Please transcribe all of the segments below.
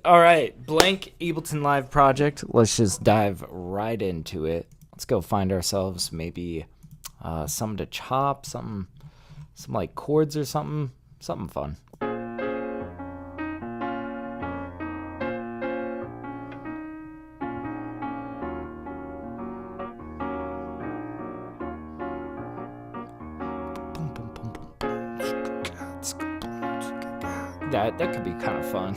All right, blank Ableton Live project. Let's just dive right into it. Let's go find ourselves maybe something to chop, some like chords or something fun. That could be kind of fun.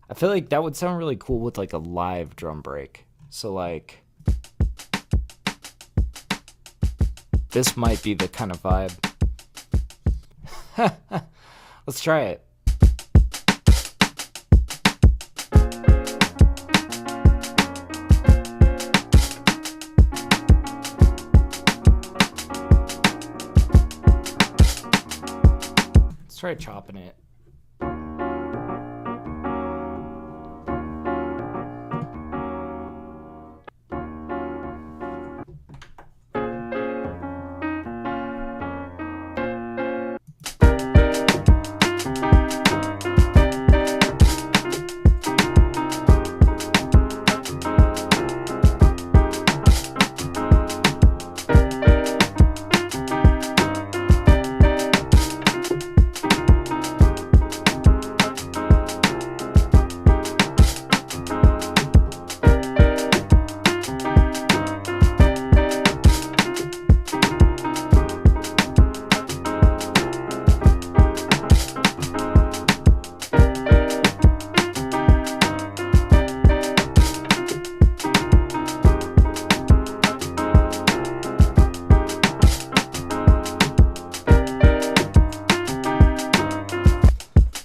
I feel like that would sound really cool with like a live drum break. So like this might be the kind of vibe. Let's try it. Let's try chopping it.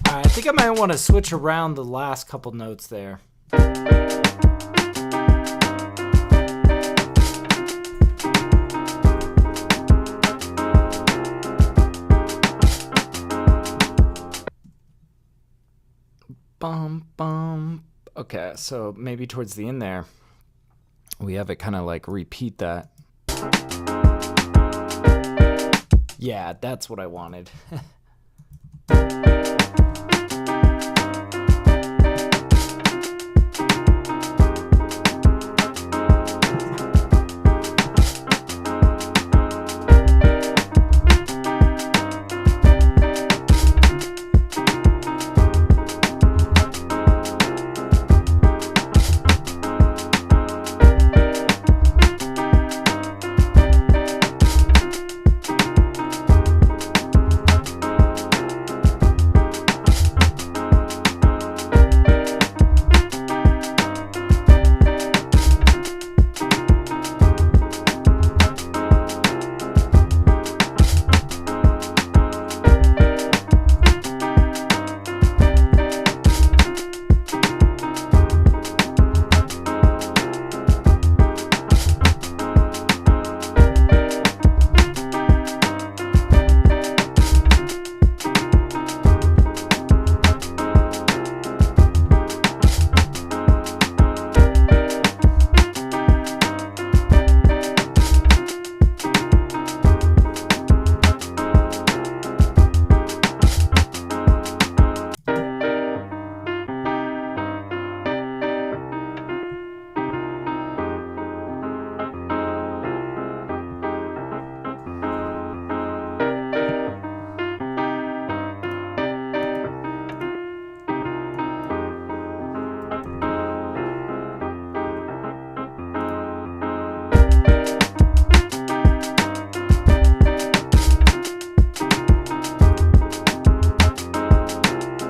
I think I might want to switch around the last couple notes there. Bum, bum. Okay, so maybe towards the end there, we have it kind of like repeat that. Yeah, that's what I wanted.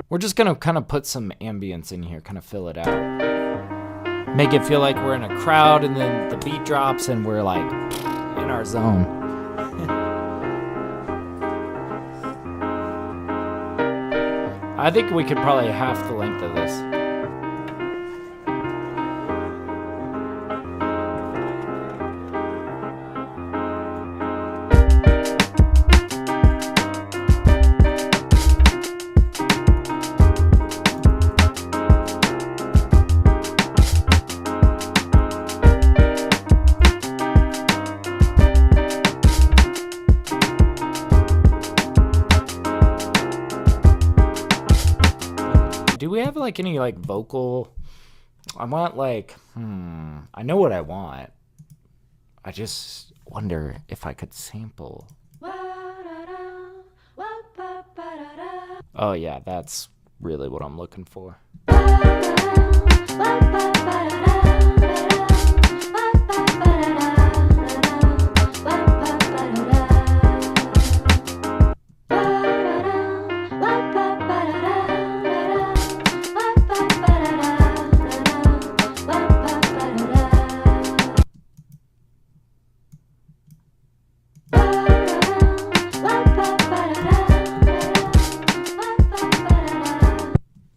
We're just gonna kind of put some ambience in here, kind of fill it out. Make it feel like we're in a crowd and then the beat drops and we're like in our zone. I think we could probably half the length of this. do we have like any like vocal? I want like, I know what I want. I just wonder if I could sample. Oh yeah, that's really what I'm looking for.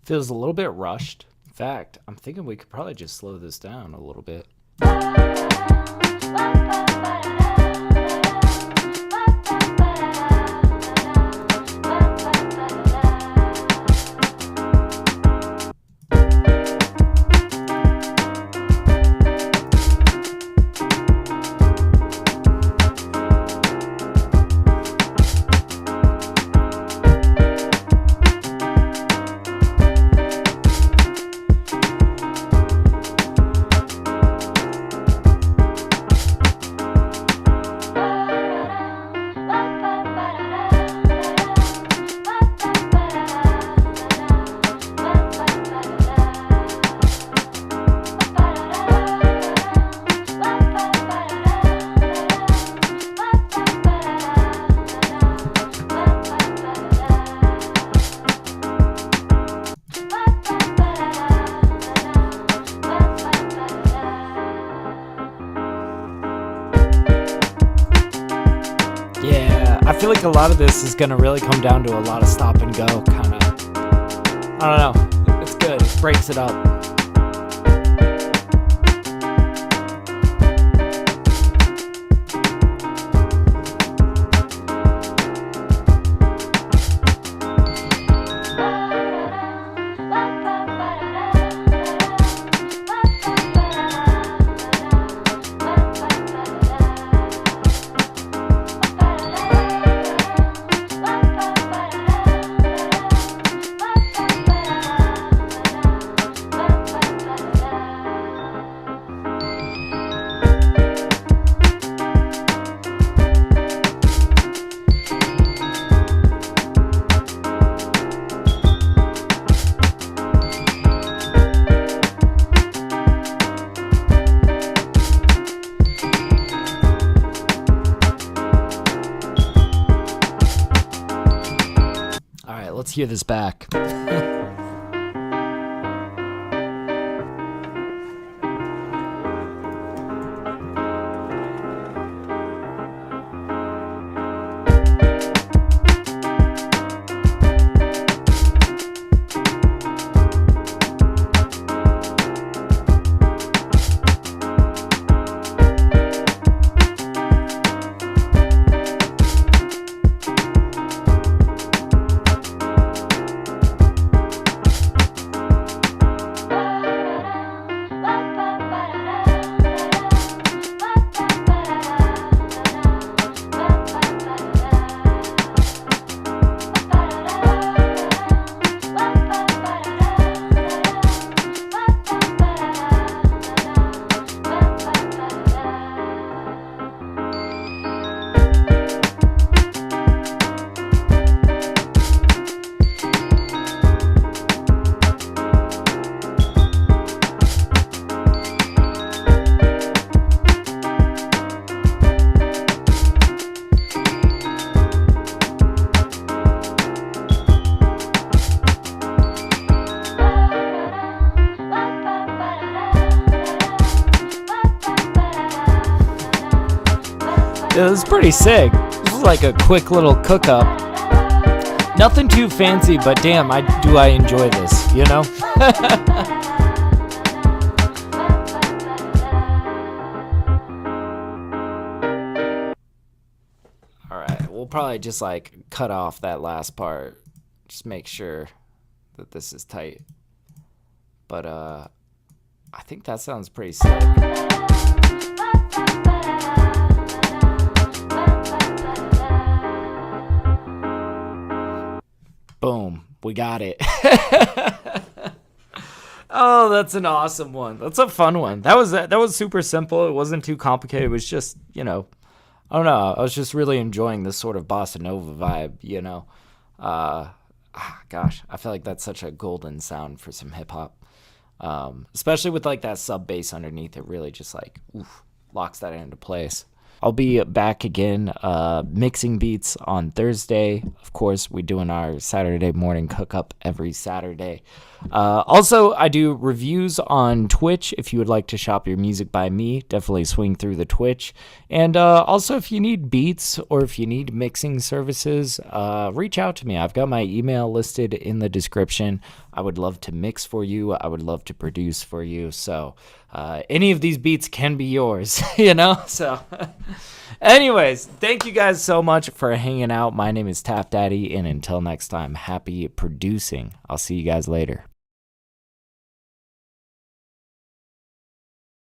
Feels a little bit rushed. In fact, I'm thinking we could probably just slow this down a little bit. Yeah, I feel like a lot of this is gonna really come down to a lot of stop and go, kind of. I don't know. It's good. It breaks it up. Let's hear this back. It was pretty sick. This was like a quick little cook up. Nothing too fancy, but damn, I enjoy this, you know? Alright, we'll probably just like cut off that last part. Just make sure that this is tight. But I think that sounds pretty sick. Boom, we got it. Oh, that's an awesome one. That's a fun one. That was super simple. It wasn't too complicated. It was just, I don't know. I was just really enjoying this sort of bossa nova vibe. Gosh, I feel like that's such a golden sound for some hip hop. Especially with like that sub bass underneath. It really just like locks that into place. I'll be back again mixing beats on Thursday. Of course, we're doing our Saturday morning cook up every Saturday. Also, I do reviews on Twitch. If you would like to shop your music by me, definitely swing through the Twitch. And also, if you need beats or if you need mixing services, reach out to me. I've got my email listed in the description. I would love to mix for you. I would love to produce for you. So any of these beats can be yours, So anyways, thank you guys so much for hanging out. My name is TapDaddy, and until next time, happy producing. I'll see you guys later.